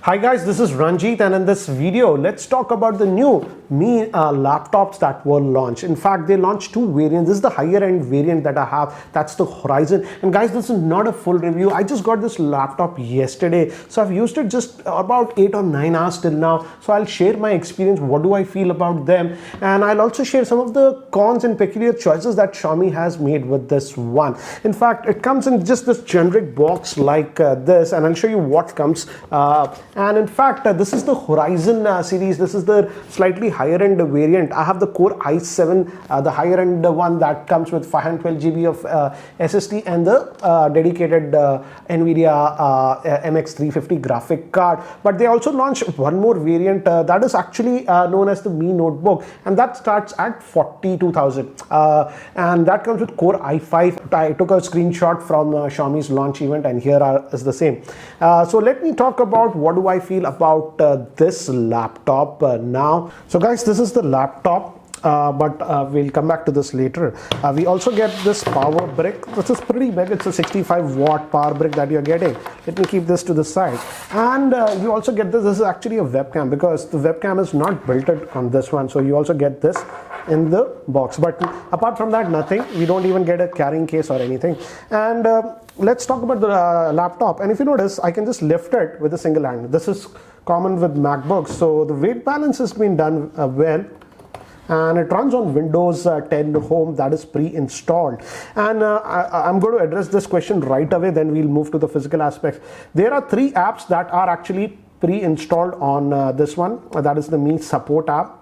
Hi guys, this is Ranjit, and in this video let's talk about the new Mi laptops that were launched. In fact, they launched two variants. This is the higher end variant that I have, that's the Horizon. And guys, this is not a full review. I just got this laptop yesterday, so I've used it just about 8 or 9 hours till now. So I'll share my experience, what do I feel about them, and I'll also share some of the cons and peculiar choices that Xiaomi has made with this one. In fact, it comes in just this generic box like this, and I'll show you what comes. And in fact, this is the Horizon series. This is the slightly higher end variant. I have the Core i7, the higher end one that comes with 512 GB of SSD and the dedicated Nvidia MX350 graphic card. But they also launched one more variant that is actually known as the Mi Notebook, and that starts at 42,000. And that comes with Core i5. I took a screenshot from Xiaomi's launch event, and here is the same. So let me talk about what do I feel about this laptop now. So guys, this is the laptop. But we'll come back to this later. We also get this power brick. This is pretty big. It's a 65 watt power brick that you're getting. Let me keep this to the side. And you also get this. This is actually a webcam, because the webcam is not built on this one. So you also get this in the box. But apart from that, nothing. We don't even get a carrying case or anything. And let's talk about the laptop. And if you notice, I can just lift it with a single hand. This is common with MacBooks. So the weight balance has been done well. And it runs on Windows 10 Home, that is pre-installed. And I'm going to address this question right away, then we'll move to the physical aspects. There are 3 apps that are actually pre-installed on this one. That is the Mi Support app.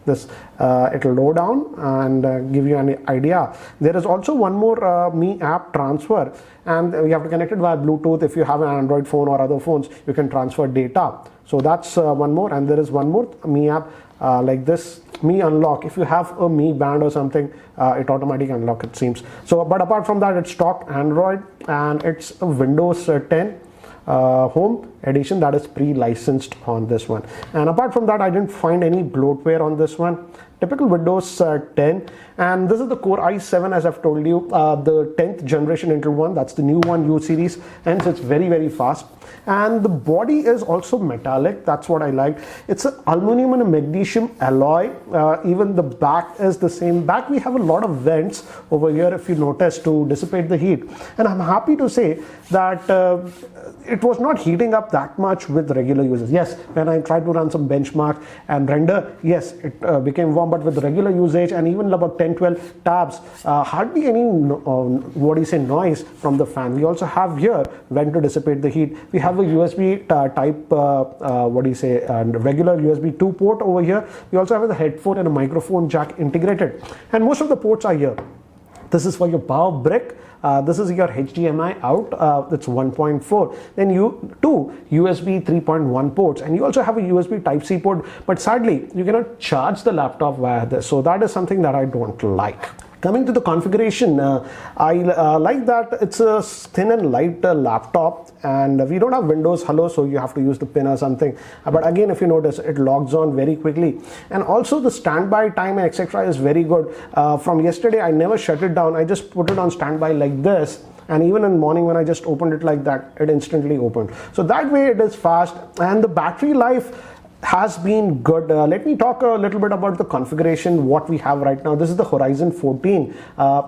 This it'll load down and give you an idea. There is also one more Mi app transfer, and you have to connect it via Bluetooth. If you have an Android phone or other phones, you can transfer data. So that's one more, and there is one more Mi app like this, Mi Unlock. If you have a Mi Band or something, it automatically unlock, it seems. So, but apart from that, it's stock Android, and it's a Windows 10 Home edition that is pre-licensed on this one. And apart from that, I didn't find any bloatware on this one. Typical Windows 10, and this is the Core i7, as I've told you, the 10th generation Intel one. That's the new one, U series, and it's very fast. And the body is also metallic. That's what I like. It's an aluminum and a magnesium alloy. Even the back is the same. Back we have a lot of vents over here, if you notice, to dissipate the heat. And I'm happy to say that it was not heating up that much with regular users. Yes, when I tried to run some benchmark and render, yes, it became warm, but with regular usage and even about 10-12 tabs, hardly any noise from the fan. We also have here vent to dissipate the heat. We have a USB type regular USB 2 port over here. We also have a headphone and a microphone jack integrated, and most of the ports are here. This is for your power brick. This is your HDMI out, that's 1.4. Then two USB 3.1 ports, and you also have a USB Type-C port, but sadly you cannot charge the laptop via this. So that is something that I don't like. Coming to the configuration, I like that it's a thin and light laptop, and we don't have Windows Hello, so you have to use the pin or something. But again, if you notice, it logs on very quickly, and also the standby time and etc. is very good. From yesterday, I never shut it down. I just put it on standby like this, and even in the morning when I just opened it like that, it instantly opened. So that way it is fast, and the battery life has been good. Let me talk a little bit about the configuration, what we have right now. This is the Horizon 14.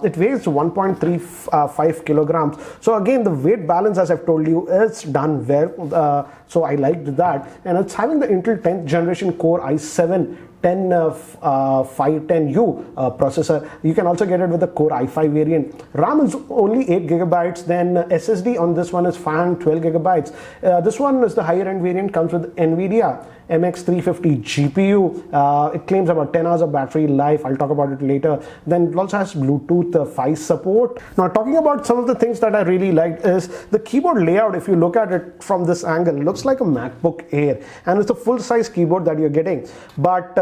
It weighs 1.35 kilograms. So again, the weight balance, as I've told you, is done well. So I liked that. And it's having the Intel 10th generation Core i7 510U processor. You can also get it with the Core i5 variant. RAM is only 8 gigabytes. Then SSD on this one is 512 gigabytes. This one is the higher end variant, comes with Nvidia MX350 GPU. It claims about 10 hours of battery life. I'll talk about it later. Then it also has Bluetooth 5 support. Now, talking about some of the things that I really liked is the keyboard layout. If you look at it from this angle, it looks like a MacBook Air, and it's a full-size keyboard that you're getting. But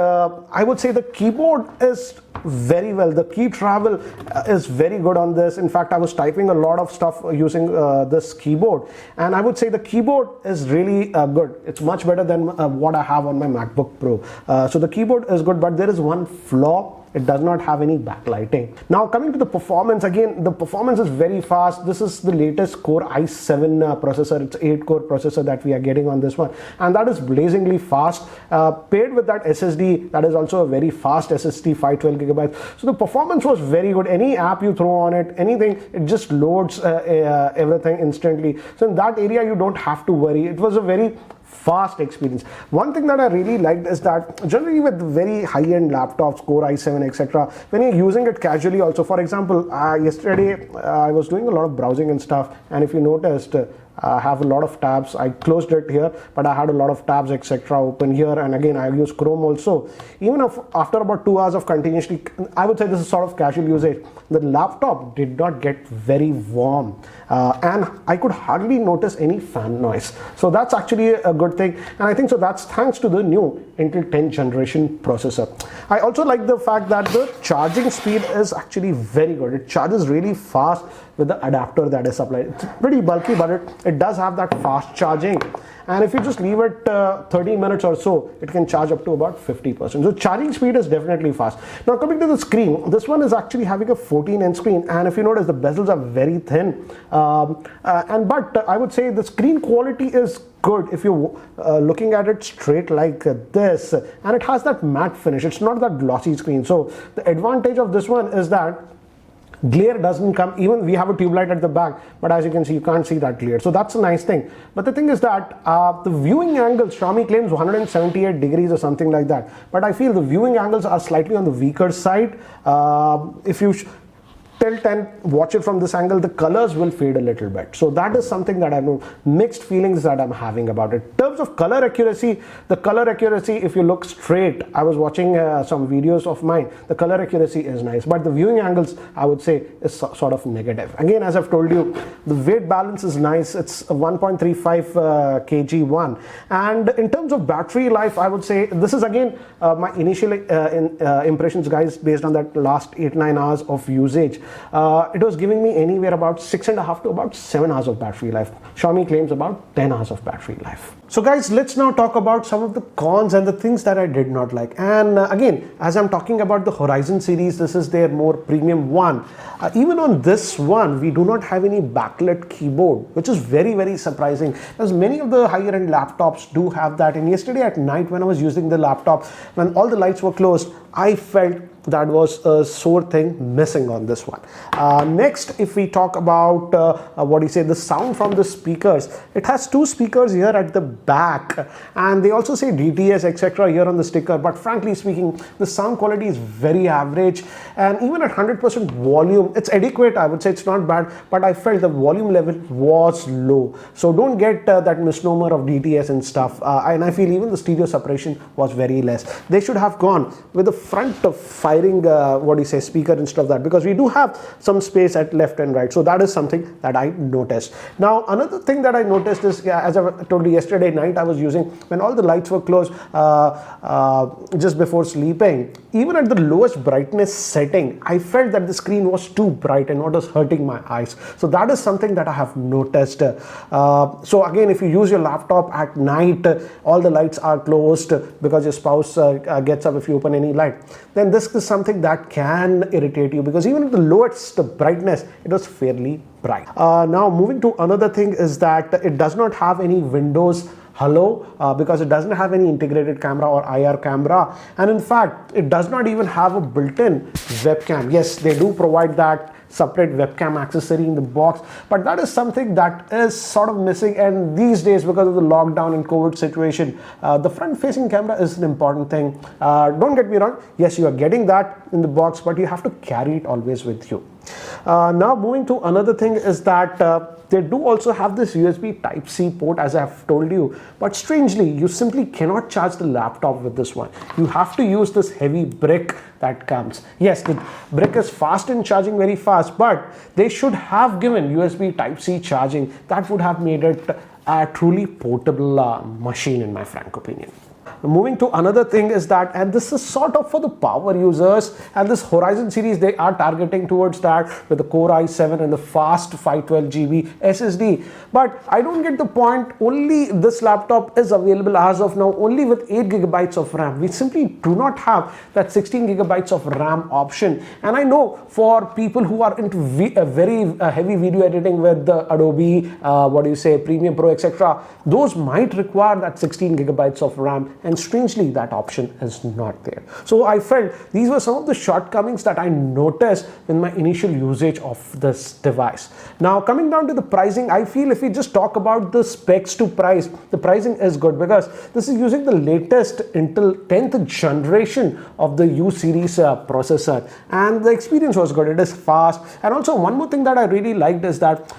I would say the keyboard is very well. The key travel is very good on this. In fact, I was typing a lot of stuff using this keyboard, and I would say the keyboard is really good. It's much better than what I have on my MacBook Pro. So the keyboard is good, but there is one flaw it does not have any backlighting. Now coming to the performance, again the performance is very fast. This is the latest Core i7 processor. It's 8-core processor that we are getting on this one, and that is blazingly fast. Paired with that SSD, that is also a very fast SSD, 512 gigabytes. So the performance was very good. Any app you throw on it, anything, it just loads everything instantly. So in that area you don't have to worry. It was a very fast experience. One thing that I really liked is that generally with very high-end laptops, Core i7, etc., when you're using it casually also, for example, yesterday I was doing a lot of browsing and stuff, and if you noticed, I have a lot of tabs. I closed it here, but I had a lot of tabs, etc., open here, and again I use Chrome also. Even if after about 2 hours of continuously, I would say this is sort of casual usage, the laptop did not get very warm, and I could hardly notice any fan noise. So that's actually a good thing, and I think so that's thanks to the new Intel 10th generation processor. I also like the fact that the charging speed is actually very good. It charges really fast with the adapter that is supplied. It's pretty bulky, but it does have that fast charging, and if you just leave it 30 minutes or so, it can charge up to about 50%. So charging speed is definitely fast. Now coming to the screen, this one is actually having a 14-inch screen, and if you notice, the bezels are very thin, but I would say the screen quality is good if you're looking at it straight like this, and it has that matte finish. It's not that glossy screen. So the advantage of this one is that glare doesn't come. Even we have a tube light at the back, but as you can see, you can't see that glare. So that's a nice thing. But the thing is that the viewing angles, Xiaomi claims 178 degrees or something like that, but I feel the viewing angles are slightly on the weaker side. If you tilt and watch it from this angle, the colors will fade a little bit. So that is something that I know, mixed feelings that I'm having about it. In terms of color accuracy, the color accuracy, if you look straight, I was watching some videos of mine, the color accuracy is nice, but the viewing angles, I would say, is sort of negative. Again, as I've told you, the weight balance is nice. It's a 1.35 kg one. And in terms of battery life, I would say this is again my initial impressions, guys, based on that last 8-9 hours of usage. It was giving me anywhere about 6.5 to about 7 hours of battery life. Xiaomi claims about 10 hours of battery life. So guys, let's now talk about some of the cons and the things that I did not like. And again, as I'm talking about the Horizon series, this is their more premium one. Even on this one, we do not have any backlit keyboard, which is very, very surprising, as many of the higher end laptops do have that. And yesterday at night when I was using the laptop, when all the lights were closed, I felt that was a sore thing missing on this one. Next, if we talk about the sound from the speakers, it has 2 speakers here at the back, and they also say DTS etc. here on the sticker, but frankly speaking, the sound quality is very average, and even at 100% volume, it's adequate. I would say it's not bad, but I felt the volume level was low. So don't get that misnomer of DTS and stuff, and I feel even the stereo separation was very less. They should have gone with the front of firing speaker instead of that, because we do have some space at left and right. So that is something that I noticed. Now another thing that I noticed is, as I told you yesterday night, I was using, when all the lights were closed just before sleeping, even at the lowest brightness setting, I felt that the screen was too bright and what was hurting my eyes. So that is something that I have noticed. So again, if you use your laptop at night, all the lights are closed because your spouse gets up if you open any light, then this is something that can irritate you, because even at the lowest brightness, it was fairly bright. Now moving to another thing is that it does not have any Windows Hello, because it doesn't have any integrated camera or IR camera, and in fact it does not even have a built-in webcam. Yes, they do provide that separate webcam accessory in the box, but that is something that is sort of missing. And these days, because of the lockdown and COVID situation, the front-facing camera is an important thing. Don't get me wrong, yes, you are getting that in the box, but you have to carry it always with you. Now moving to another thing is that they do also have this USB Type-C port, as I have told you, but strangely, you simply cannot charge the laptop with this one. You have to use this heavy brick that comes. Yes, the brick is fast in charging, very fast, but they should have given USB Type-C charging. That would have made it a truly portable machine, in my frank opinion. Moving to another thing is that, and this is sort of for the power users, and this Horizon series, they are targeting towards that with the Core i7 and the fast 512 GB SSD. But I don't get the point. Only this laptop is available as of now only with 8 GB of RAM. We simply do not have that 16 GB of RAM option. And I know for people who are into very heavy video editing with the Adobe, Premiere Pro, etc., those might require that 16 GB of RAM, and strangely that option is not there. So I felt these were some of the shortcomings that I noticed in my initial usage of this device. Now coming down to the pricing, I feel if we just talk about the specs to price, the pricing is good because this is using the latest Intel 10th generation of the U series processor, and the experience was good. It is fast, and also one more thing that I really liked is that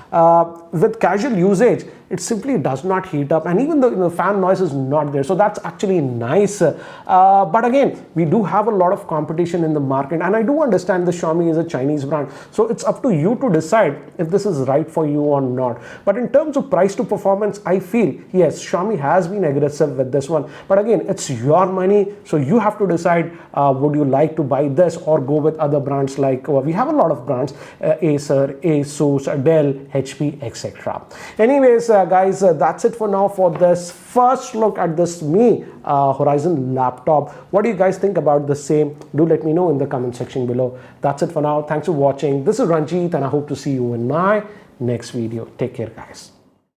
with casual usage, it simply does not heat up, and even the fan noise is not there, so that's actually nice. But again, we do have a lot of competition in the market, and I do understand the Xiaomi is a Chinese brand, so it's up to you to decide if this is right for you or not. But in terms of price to performance, I feel yes, Xiaomi has been aggressive with this one, but again, it's your money, so you have to decide would you like to buy this or go with other brands like we have a lot of brands, Acer, Asus, Dell, HP, etc. Anyways, guys, that's it for now for this first look at this Mi Horizon laptop. What do you guys think about the same? Do let me know in the comment section below. That's it for now. Thanks for watching. This is Ranjit, and I hope to see you in my next video. Take care, guys.